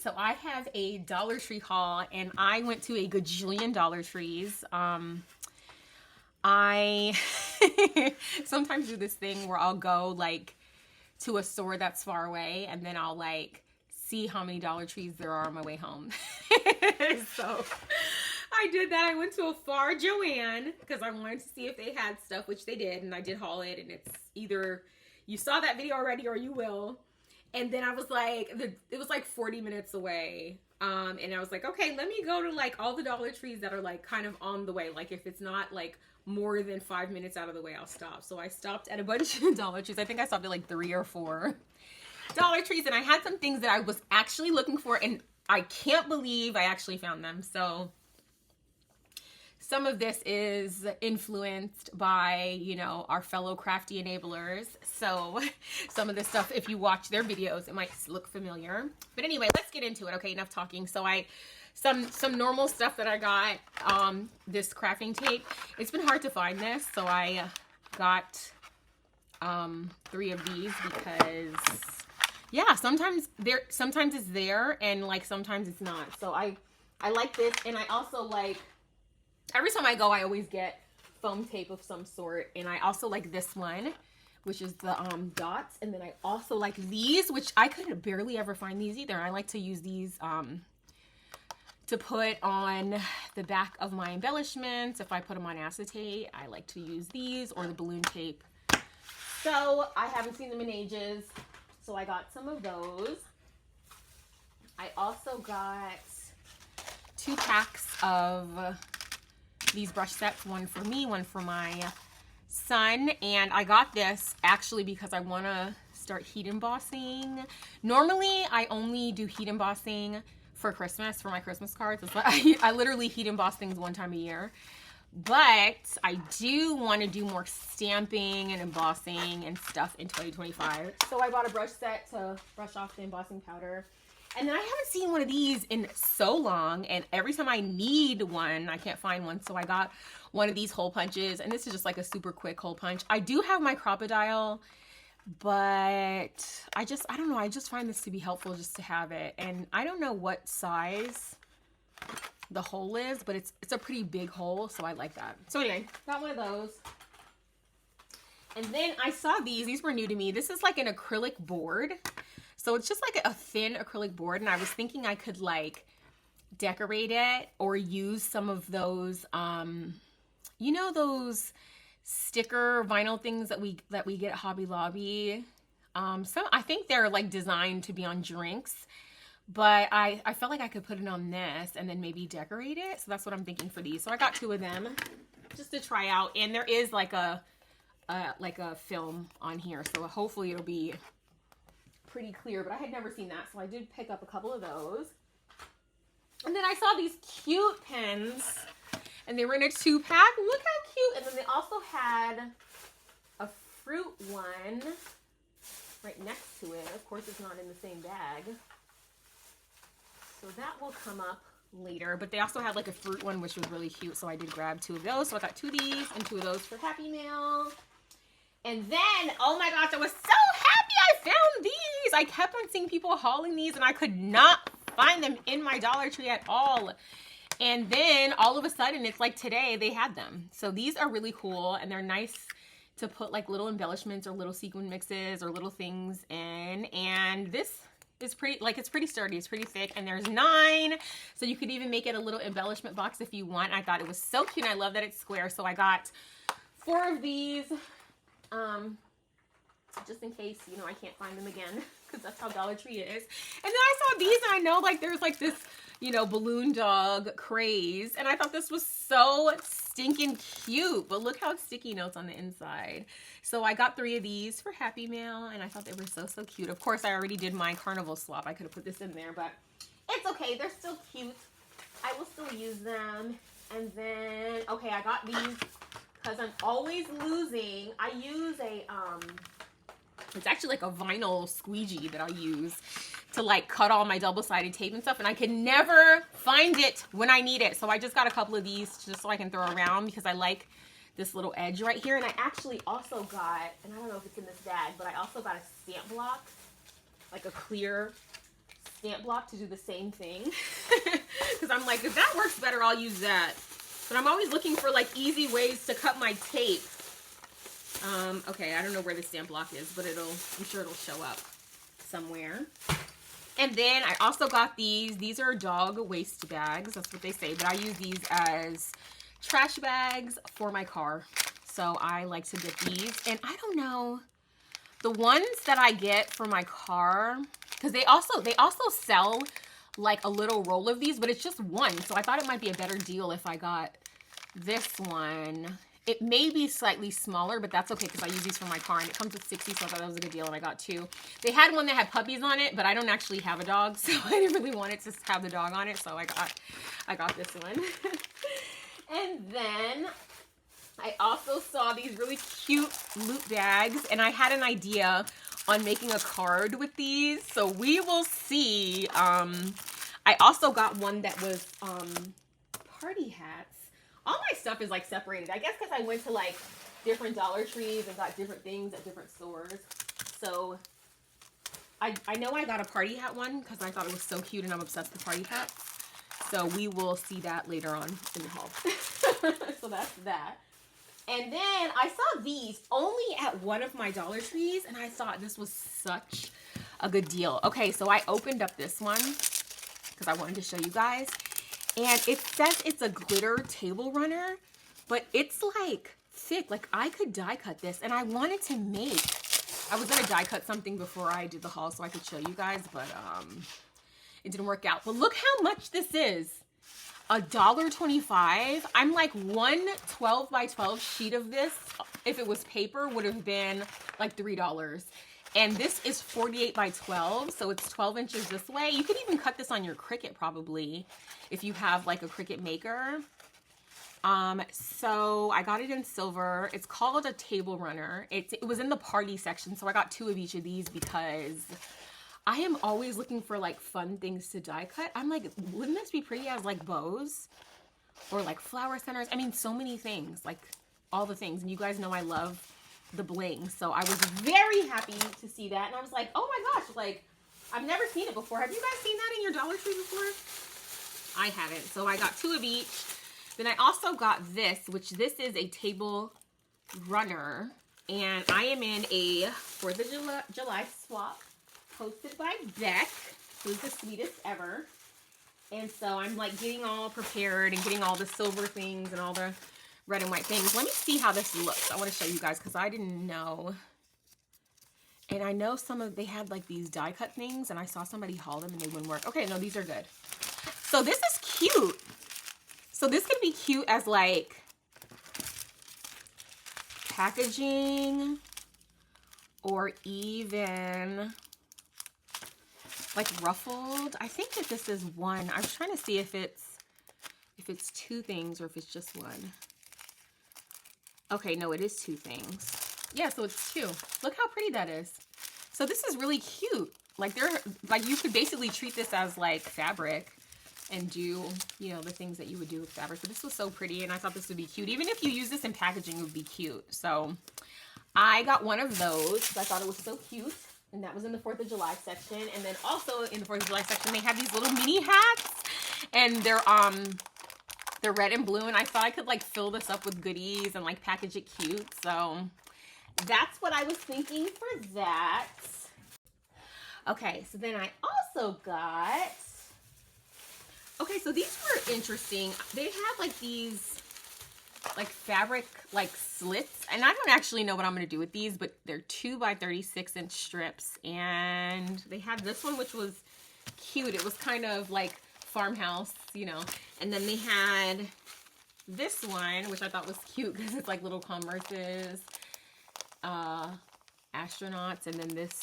so I have a Dollar Tree haul, and I went to a gajillion Dollar Trees. I sometimes do this thing where I'll go like to a store that's far away, and then I'll like see how many Dollar Trees there are on my way home. So I did that. I went to a far Joann because I wanted to see if they had stuff, which they did, and I did haul it, and it's either you saw that video already or you will. And then I was like, it was like 40 minutes away. And I was like, okay, let me go to like all the Dollar Trees that are like kind of on the way. Like if it's not like more than 5 minutes out of the way, I'll stop. So I stopped at a bunch of Dollar Trees. I think I stopped at like 3 or 4 Dollar Trees. And I had some things that I was actually looking for. And I can't believe I actually found them. So some of this is influenced by, you know, our fellow crafty enablers. So some of this stuff, if you watch their videos, it might look familiar. But anyway, let's get into it. Okay, enough talking. So some normal stuff that I got, this crafting tape. It's been hard to find this, so I got 3 of these because yeah, sometimes it's there and like sometimes it's not. So I like this, and I also like, every time I go, I always get foam tape of some sort. And I also like this one, which is the dots. And then I also like these, which I could barely ever find these either. I like to use these to put on the back of my embellishments. If I put them on acetate, I like to use these, or the balloon tape. So I haven't seen them in ages, so I got some of those. I also got 2 packs of these brush sets, one for me, one for my son. And I got this actually because I want to start heat embossing. Normally I only do heat embossing for Christmas, for my Christmas cards. It's like, I literally heat emboss things 1 time a year, but I do want to do more stamping and embossing and stuff in 2025. So I bought a brush set to brush off the embossing powder. And then I haven't seen one of these in so long, and every time I need one, I can't find one. So I got one of these hole punches, and this is just like a super quick hole punch. I do have my crocodile, but I don't know. I just find this to be helpful just to have it. And I don't know what size the hole is, but it's a pretty big hole, so I like that. So anyway, got one of those. And then I saw these were new to me. This is like an acrylic board. So it's just like a thin acrylic board, and I was thinking I could like decorate it or use some of those, you know, those sticker vinyl things that we get at Hobby Lobby. So I think they're like designed to be on drinks, but I felt like I could put it on this and then maybe decorate it. So that's what I'm thinking for these. So I got 2 of them just to try out, and there is like a film on here, so hopefully it'll be pretty clear, but I had never seen that, so I did pick up a couple of those. And then I saw these cute pens, and they were in a 2-pack. Look how cute. And then they also had a fruit one right next to it. Of course, it's not in the same bag, so that will come up later. But they also had like a fruit one, which was really cute, so I did grab 2 of those. So I got 2 of these and 2 of those for Happy Mail. And then, oh my gosh, I was so happy I found these. I kept on seeing people hauling these, and I could not find them in my Dollar Tree at all. And then all of a sudden, it's like today they had them. So these are really cool, and they're nice to put like little embellishments or little sequin mixes or little things in. And this is pretty, like, it's pretty sturdy. It's pretty thick, and there's 9. So you could even make it a little embellishment box if you want. I thought it was so cute, and I love that it's square. So I got 4 of these. Just in case, you know, I can't find them again, because that's how Dollar Tree is. And then I saw these, and I know like there's like this, you know, balloon dog craze, and I thought this was so stinking cute. But look how sticky notes on the inside. So I got 3 of these for Happy Mail, and I thought they were so cute. Of course, I already did my carnival swap. I could have put this in there, but it's okay. They're still cute. I will still use them. And then, okay, I got these because I'm always losing. I use a, it's actually like a vinyl squeegee that I use to like cut all my double-sided tape and stuff, and I can never find it when I need it. So I just got a couple of these just so I can throw around because I like this little edge right here. And I actually also got, and I don't know if it's in this bag, but I also got a stamp block, like a clear stamp block to do the same thing. Because I'm like, if that works better, I'll use that. But I'm always looking for like easy ways to cut my tape. Okay, I don't know where the stamp block is, but I'm sure it'll show up somewhere. And then I also got these. These are dog waste bags. That's what they say. But I use these as trash bags for my car. So I like to get these. And I don't know, the ones that I get for my car, because they also sell like a little roll of these, but it's just one. So I thought it might be a better deal if I got this one. It may be slightly smaller, but that's okay because I use these for my car and it comes with 60, so I thought that was a good deal and I got 2. They had one that had puppies on it, but I don't actually have a dog, so I didn't really want it to have the dog on it, so I got this one. And then I also saw these really cute loot bags, and I had an idea on making a card with these, so we will see. I also got one that was party hats. All my stuff is like separated. I guess because I went to like different Dollar Trees and got different things at different stores. So I know I got a party hat one because I thought it was so cute and I'm obsessed with party hats. So we will see that later on in the haul. So that's that. And then I saw these only at one of my Dollar Trees and I thought this was such a good deal. Okay, so I opened up this one because I wanted to show you guys. And it says it's a glitter table runner, but it's like thick. Like I could die cut this, and I wanted to make, I was gonna die cut something before I did the haul so I could show you guys, but it didn't work out. But look how much this is. $1.25. I'm like, one 12 by 12 sheet of this, if it was paper, would have been like $3. And this is 48 by 12, so it's 12 inches this way. You could even cut this on your Cricut probably, if you have like a Cricut maker. So I got it in silver. It's called a table runner. It was in the party section, so I got 2 of each of these because I am always looking for like fun things to die cut. I'm like, wouldn't this be pretty as like bows or like flower centers? I mean, so many things, like all the things. And you guys know I love the bling, so I was very happy to see that, and I was like, oh my gosh, like I've never seen it before. Have you guys seen that in your Dollar Tree before? I haven't, so I got 2 of each. Then I also got this, which this is a table runner, and I am in a 4th of July swap hosted by Beck, who's the sweetest ever. And so I'm like getting all prepared and getting all the silver things and all the red and white things. Let me see how this looks. I want to show you guys because I didn't know. And I know they had like these die cut things, and I saw somebody haul them and they wouldn't work. Okay, no, these are good. So this is cute. So this could be cute as like packaging, or even like ruffled. I think that this is one. I was trying to see if it's 2 things or if it's just one. Okay, no, it is 2 things. Yeah, so it's 2. Look how pretty that is. So this is really cute. Like you could basically treat this as like fabric and do, you know, the things that you would do with fabric. But this was so pretty, and I thought this would be cute. Even if you use this in packaging, it would be cute. So I got one of those because I thought it was so cute. And that was in the 4th of July section. And then also in the 4th of July section, they have these little mini hats. And they're red and blue. And I thought I could like fill this up with goodies and like package it cute. So that's what I was thinking for that. Okay, so then I also got... Okay, so these were interesting. They have like these like fabric like slits, and I don't actually know what I'm going to do with these, but they're 2 by 36 inch strips, and they had this one which was cute. It was kind of like farmhouse, you know, and then they had this one which I thought was cute because it's like little Converses, astronauts, and then this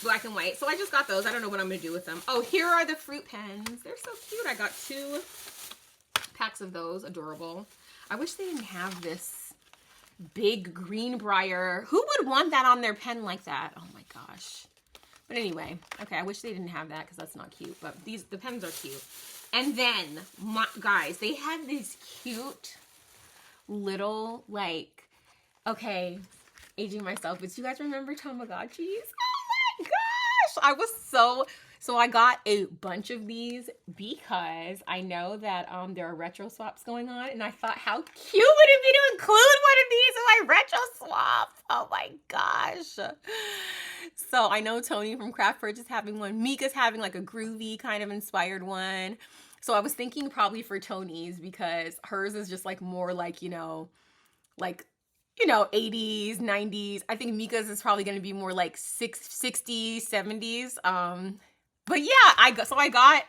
black and white. So I just got those. I don't know what I'm going to do with them. Oh, here are the fruit pens. They're so cute. I got 2 packs of those. Adorable. I wish they didn't have this big Greenbrier. Who would want that on their pen like that? Oh my gosh. But anyway, okay, I wish they didn't have that because that's not cute. But the pens are cute. And then, guys, they had these cute little, like, okay, aging myself, but you guys remember Tamagotchis? Oh my gosh! I was so I got a bunch of these because I know that there are retro swaps going on, and I thought how cute would it be to include one of these in my retro swap. Oh my gosh. So I know Toni from Craft Purge is having one. Meeka's having like a groovy kind of inspired one. So I was thinking probably for Toni's because hers is just like more like, like 80s, 90s. I think Meeka's is probably going to be more like 60s, 70s. But yeah, I got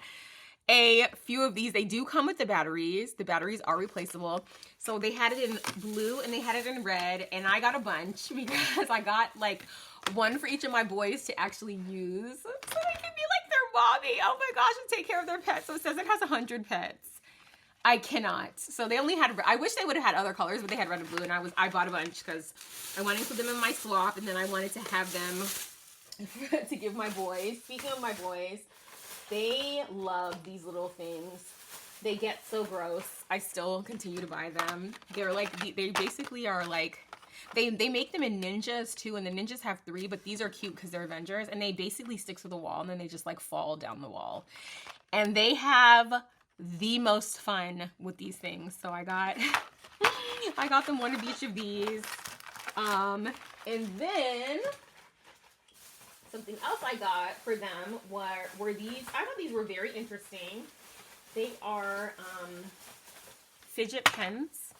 a few of these. They do come with the batteries. The batteries are replaceable. So they had it in blue and they had it in red, and I got a bunch because I got like one for each of my boys to actually use so they can be like their mommy. Oh my gosh, and take care of their pets. So it says it has 100 pets. I cannot. So they only had, I wish they would have had other colors, but they had red and blue, and I bought a bunch because I wanted to put them in my swap, and then I wanted to have them to give my boys. Speaking of my boys, they love these little things. They get so gross. I still continue to buy them. They're like, they basically are like, they make them in ninjas too, and the ninjas have 3, but these are cute because they're Avengers, and they basically stick to the wall, and then they just like fall down the wall. And they have the most fun with these things. So I got them one of each of these. And then something else I got for them were these. I thought these were very interesting. They are fidget pens,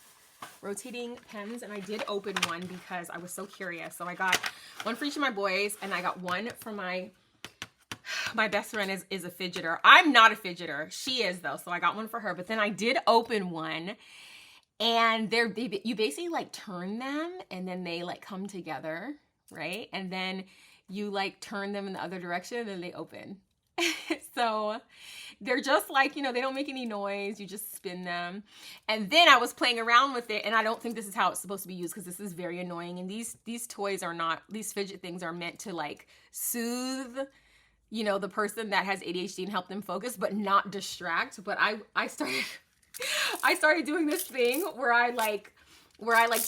rotating pens, and I did open one because I was so curious. So I got one for each of my boys, and I got one for my best friend is a fidgeter. I'm not a fidgeter. She is though, so I got one for her. But then I did open one, and you basically like turn them, and then they like come together, right? And then you like turn them in the other direction, and then they open. So they're just like, they don't make any noise. You just spin them. And then I was playing around with it, and I don't think this is how it's supposed to be used because this is very annoying. And these toys are not, these fidget things are meant to like soothe, the person that has ADHD and help them focus, but not distract. But I started doing this thing where I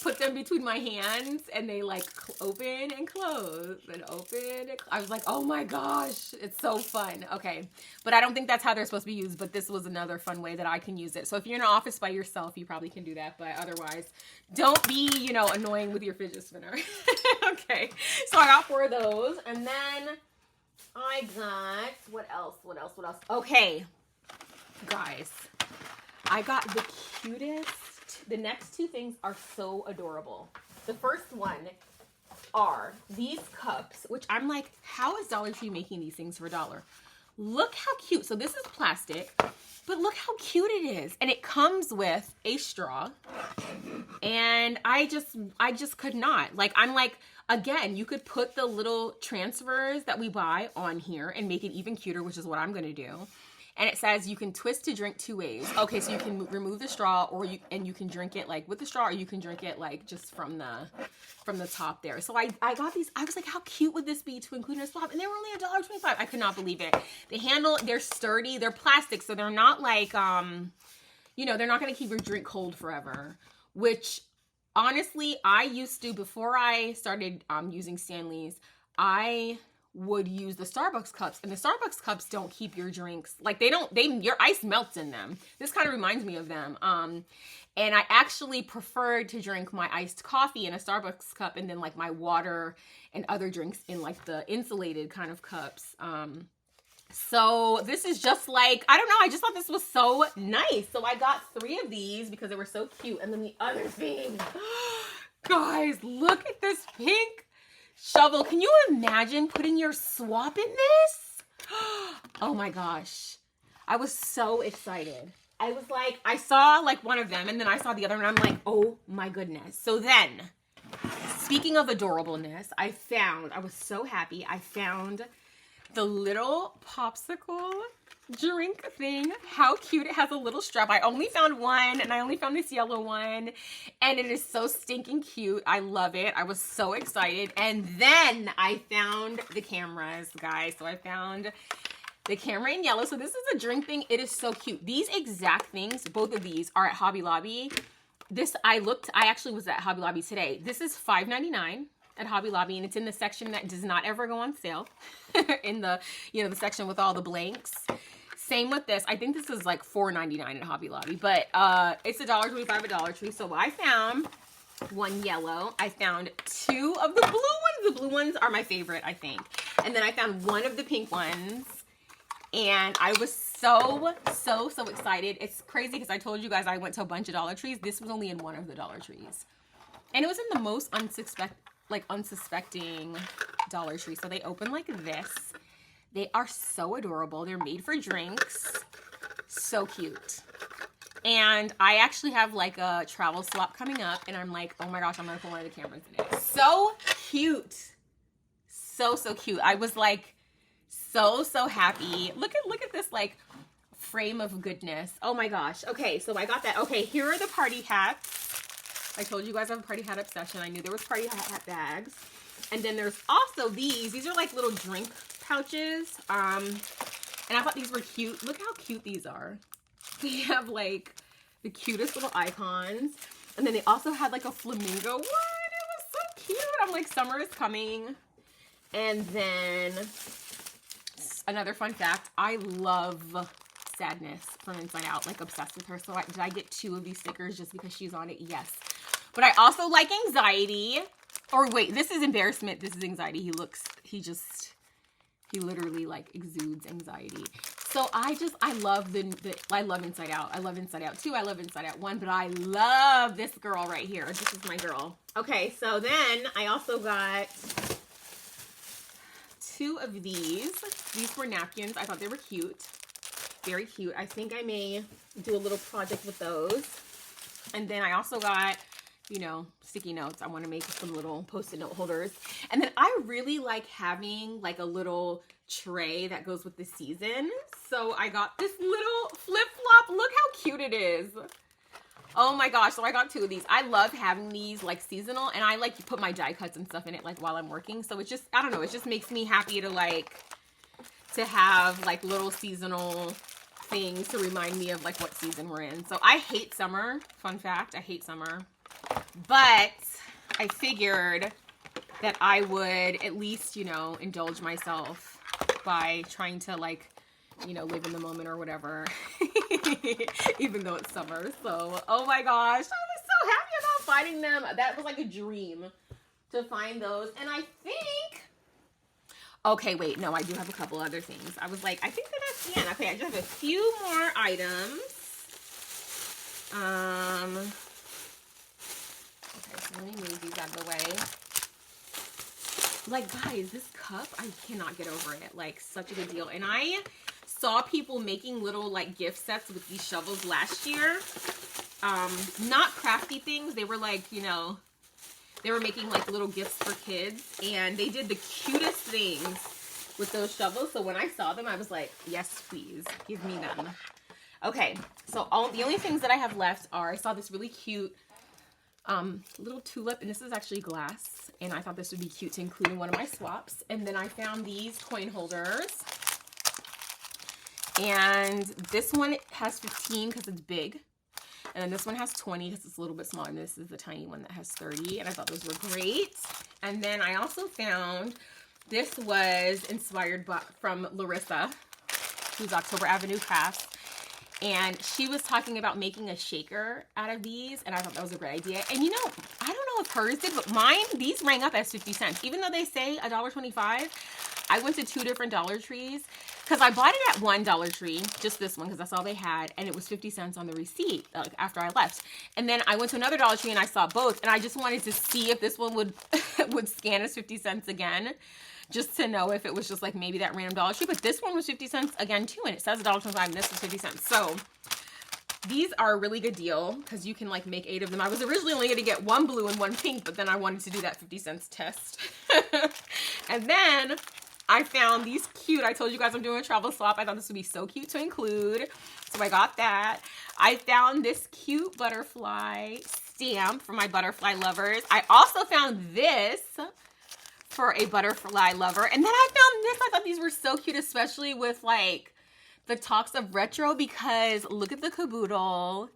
put them between my hands, and they like open and close and open. I was like, oh my gosh, it's so fun. Okay. But I don't think that's how they're supposed to be used, but this was another fun way that I can use it. So if you're in an office by yourself, you probably can do that, but otherwise don't be, annoying with your fidget spinner. Okay. So I got 4 of those, and then I got, what else? Okay, guys, I got the cutest. The next 2 things are so adorable. The first one are these cups, which I'm like, how is Dollar Tree making these things for $1? Look how cute. So this is plastic, but look how cute it is. And it comes with a straw. And I just could not. Like, I'm like, again, you could put the little transfers that we buy on here and make it even cuter, which is what I'm going to do. And it says you can twist to drink 2 ways. Okay, so you can remove the straw, you can drink it like with the straw, or you can drink it like just from the top there. So I got these. I was like, how cute would this be to include in a swap? And they were only $1.25. I could not believe it. The handle, they're sturdy. They're plastic, so they're not like they're not gonna keep your drink cold forever. Which honestly, I used to, before I started using Stanley's, I would use the Starbucks cups, and the Starbucks cups don't keep your drinks, like your ice melts in them. This kind of reminds me of them. And I actually preferred to drink my iced coffee in a Starbucks cup, and then like my water and other drinks in like the insulated kind of cups. So this is just like, I don't know, I just thought this was so nice. So I got 3 of these because they were so cute. And then the other thing, guys, look at this pink shovel. Can you imagine putting your swap in this? Oh my gosh. I was so excited. I was like, I saw like one of them, and then I saw the other, and I'm like, oh my goodness. So then, speaking of adorableness, I was so happy. I found the little popsicle drink thing. How cute. It has a little strap. I only found one, and I only found this yellow one, and it is so stinking cute. I love it. I was so excited. And then I found the cameras, guys. So I found the camera in yellow. So this is a drink thing. It is so cute. These exact things, both of these, are at Hobby Lobby. I actually was at Hobby Lobby today. This is $5.99. at Hobby Lobby, and it's in the section that does not ever go on sale. In the, you know, the section with all the blanks. Same with this. I think this is like $4.99 at Hobby Lobby, but it's $1.25 at Dollar Tree. So I found one yellow. I found two of the blue ones. The blue ones are my favorite, I think. And then I found one of the pink ones. And I was so excited. It's crazy because I told you guys I went to a bunch of Dollar Trees. This was only in one of the Dollar Trees. And it was in the most unsuspecting Dollar Tree. So they open like this. They are so adorable. They're made for drinks. So cute. And I actually have like a travel swap coming up. And I'm like, oh my gosh, I'm going to put one of the cameras in it. So cute. So cute. I was like so happy. Look at this like frame of goodness. Oh my gosh. Okay, so I got that. Okay, here are the party hats. I told you guys I have a party hat obsession. I knew there was party hat bags. And then there's also these. These are like little drink pouches. And I thought these were cute. Look how cute these are. They have like the cutest little icons. And then they also had like a flamingo one. It was so cute. I'm like, summer is coming. And then another fun fact, I love Sadness from Inside Out, like obsessed with her. So did I get two of these stickers just because she's on it? Yes. But I also like Anxiety. Or wait, this is Embarrassment. This is Anxiety. He literally like exudes anxiety. So I love I love Inside Out. I love Inside Out 2. I love Inside Out 1. But I love this girl right here. This is my girl. Okay, so then I also got two of these. These were napkins. I thought they were cute. Very cute. I think I may do a little project with those. And then I also got, you know, sticky notes. I want to make some little post-it note holders. And then I really like having like a little tray that goes with the season. So I got this little flip-flop. Look how cute it is. Oh my gosh, so I got two of these. I love having these like seasonal, and I like to put my die cuts and stuff in it like while I'm working. So it just, I don't know, it just makes me happy to like, to have like little seasonal things to remind me of like what season we're in. So I hate summer, fun fact, I hate summer. But I figured that I would at least, you know, indulge myself by trying to like, you know, live in the moment or whatever, even though it's summer. So, oh my gosh, I was so happy about finding them. That was like a dream to find those. And I think, okay, wait, no, I do have a couple other things. I was like, I think that that's the end. Okay, I just have a few more items. Okay, so let me move these out of the way. Like, guys, this cup, I cannot get over it. Like, such a good deal. And I saw people making little like gift sets with these shovels last year. Not crafty things. They were like, you know, they were making like little gifts for kids, and they did the cutest things with those shovels. So when I saw them, I was like, yes, please give me them. Okay, so the only things that I have left are, I saw this really cute little tulip, and this is actually glass, and I thought this would be cute to include in one of my swaps. And then I found these coin holders. And this one has 15 because it's big. And then this one has 20 because it's a little bit smaller. And this is the tiny one that has 30. And I thought those were great. And then I also found, this was inspired from Larisa, who's October Avenue Crafts. And she was talking about making a shaker out of these. And I thought that was a great idea. And you know, I don't know if hers did, but mine, these rang up as 50 cents. Even though they say $1.25, I went to 2 different Dollar Trees. Because I bought it at one Dollar Tree, just this one, because that's all they had, and it was 50 cents on the receipt after I left. And then I went to another Dollar Tree and I saw both, and I just wanted to see if this one would would scan as 50 cents again, just to know if it was just like maybe that random Dollar Tree. But this one was 50 cents again too, and it says $1.25, and this is 50 cents. So these are a really good deal because you can like make 8 of them. I was originally only going to get 1 blue and 1 pink, but then I wanted to do that 50 cents test. And then I found these cute, I told you guys I'm doing a travel swap. I thought this would be so cute to include. So I got that. I found this cute butterfly stamp for my butterfly lovers. I also found this for a butterfly lover. And then I found this. I thought these were so cute, especially with like the talks of retro, because look at the caboodle.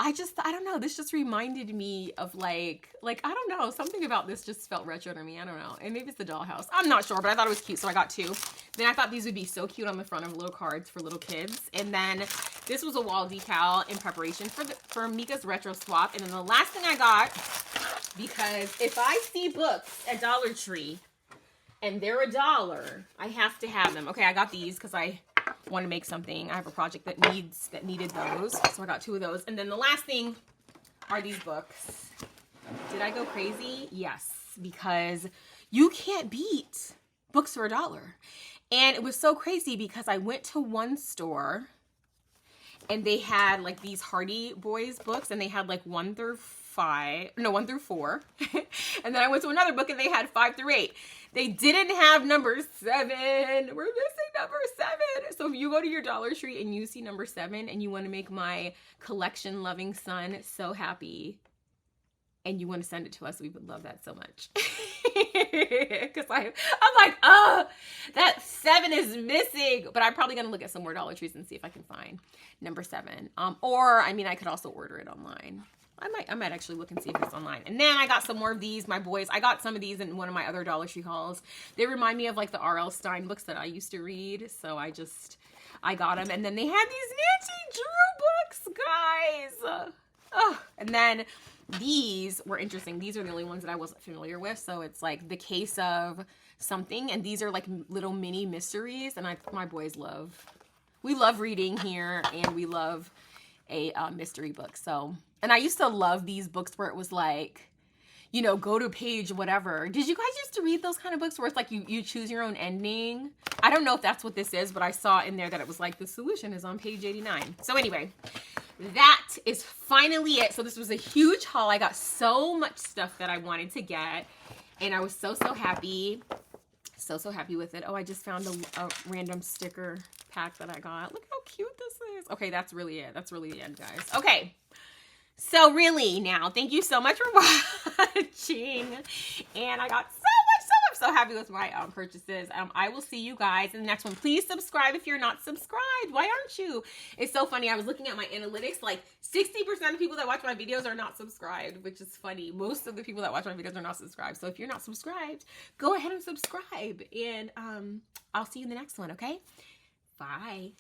I don't know. This just reminded me of like, I don't know. Something about this just felt retro to me. I don't know. And maybe it's the dollhouse. I'm not sure, but I thought it was cute. So I got 2. Then I thought these would be so cute on the front of little cards for little kids. And then this was a wall decal in preparation for Meeka's retro swap. And then the last thing I got, because if I see books at Dollar Tree and they're $1, I have to have them. Okay, I got these because I want to make something. I have a project that needed those, so I got 2 of those. And then the last thing are these books. Did I go crazy? Yes, because you can't beat books for $1. And it was so crazy because I went to one store and they had like these Hardy Boys books, and they had like 1 through 4. And then I went to another book and they had 5 through 8. They didn't have number 7. We're missing number 7. So if you go to your Dollar Tree and you see number 7 and you want to make my collection loving son so happy and you want to send it to us, we would love that so much. Because I'm like, oh, that 7 is missing. But I'm probably going to look at some more Dollar Trees and see if I can find number 7. Or, I mean, I could also order it online. I might actually look and see if it's online. And then I got some more of these, my boys. I got some of these in one of my other Dollar Tree hauls. They remind me of like the R.L. Stine books that I used to read. So I got them. And then they had these Nancy Drew books, guys. And then these were interesting. These are the only ones that I wasn't familiar with. So it's like The Case of Something. And these are like little mini mysteries. And my boys we love reading here, and we love a mystery book. So, and I used to love these books where it was like, you know, go to page whatever. Did you guys used to read those kind of books where it's like you choose your own ending? I don't know if that's what this is, but I saw in there that it was like the solution is on page 89. So anyway, that is finally it. So this was a huge haul. I got so much stuff that I wanted to get, and I was so happy. So happy with it. Oh, I just found a random sticker pack that I got. Look how cute this is. Okay, that's really it. That's really the end, guys. Okay. So really now, thank you so much for watching. And I got so happy with my purchases. I will see you guys in the next one. Please subscribe if you're not subscribed. Why aren't you? It's so funny. I was looking at my analytics. Like 60% of people that watch my videos are not subscribed, which is funny. Most of the people that watch my videos are not subscribed. So if you're not subscribed, go ahead and subscribe. And I'll see you in the next one, okay? Bye.